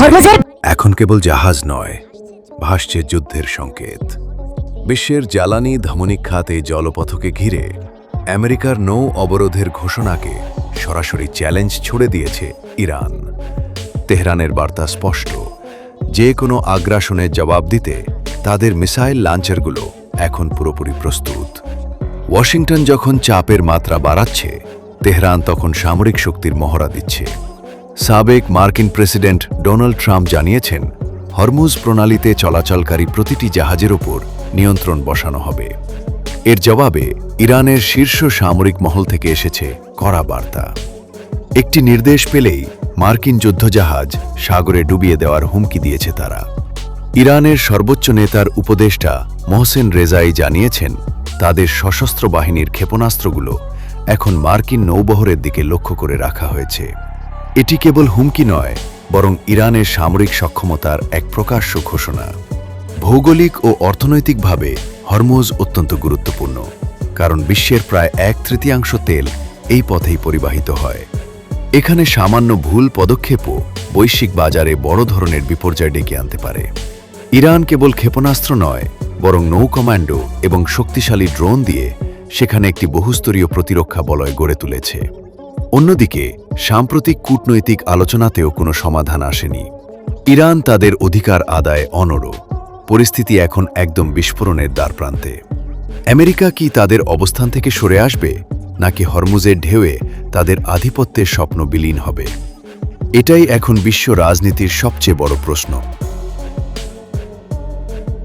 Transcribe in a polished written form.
হরমুজের এখন কেবল জাহাজ নয়, ভাসছে যুদ্ধের সংকেত। বিশ্বের জ্বালানি ধমনী খাতে জলপথকে ঘিরে আমেরিকার নৌ অবরোধের ঘোষণাকে সরাসরি চ্যালেঞ্জ ছুড়ে দিয়েছে ইরান। তেহরানের বার্তা স্পষ্ট, যে কোনো আগ্রাসনের জবাব দিতে তাদের মিসাইল লঞ্চারগুলো এখন পুরোপুরি প্রস্তুত। ওয়াশিংটন যখন চাপের মাত্রা বাড়াচ্ছে, তেহরান তখন সামরিক শক্তির মহড়া দিচ্ছে। সাবেক মার্কিন প্রেসিডেন্ট ডোনাল্ড ট্রাম্প জানিয়েছেন, হরমুজ প্রণালীতে চলাচলকারী প্রতিটি জাহাজের উপর নিয়ন্ত্রণ বসানো হবে। এর জবাবে ইরানের শীর্ষ সামরিক মহল থেকে এসেছে কড়া বার্তা। একটি নির্দেশ পেলেই মার্কিন যুদ্ধজাহাজ সাগরে ডুবিয়ে দেওয়ার হুমকি দিয়েছে তারা। ইরানের সর্বোচ্চ নেতার উপদেষ্টা মোহসেন রেজাই জানিয়েছেন, তাদের সশস্ত্র বাহিনীর ক্ষেপণাস্ত্রগুলো এখন মার্কিন নৌবহরের দিকে লক্ষ্য করে রাখা হয়েছে। এটি কেবল হুমকি নয়, বরং ইরানের সামরিক সক্ষমতার এক প্রকাশ্য ঘোষণা। ভৌগোলিক ও অর্থনৈতিকভাবে হরমুজ অত্যন্ত গুরুত্বপূর্ণ, কারণ বিশ্বের প্রায় 1/3 তেল এই পথেই পরিবাহিত হয়। এখানে সামান্য ভুল পদক্ষেপও বৈশ্বিক বাজারে বড় ধরনের বিপর্যয় ডেকে আনতে পারে। ইরান কেবল ক্ষেপণাস্ত্র নয়, বরং নৌ কমান্ডো এবং শক্তিশালী ড্রোন দিয়ে সেখানে একটি বহুস্তরীয় প্রতিরক্ষা বলয় গড়ে তুলেছে। অন্যদিকে সাম্প্রতিক কূটনৈতিক আলোচনাতেও কোনো সমাধান আসেনি। ইরান তাদের অধিকার আদায়ে অনড়। পরিস্থিতি এখন একদম বিস্ফোরণের দ্বারপ্রান্তে। আমেরিকা কি তাদের অবস্থান থেকে সরে আসবে, নাকি হরমুজের ঢেউয়ে তাদের আধিপত্যের স্বপ্ন বিলীন হবে? এটাই এখন বিশ্ব রাজনীতির সবচেয়ে বড় প্রশ্ন।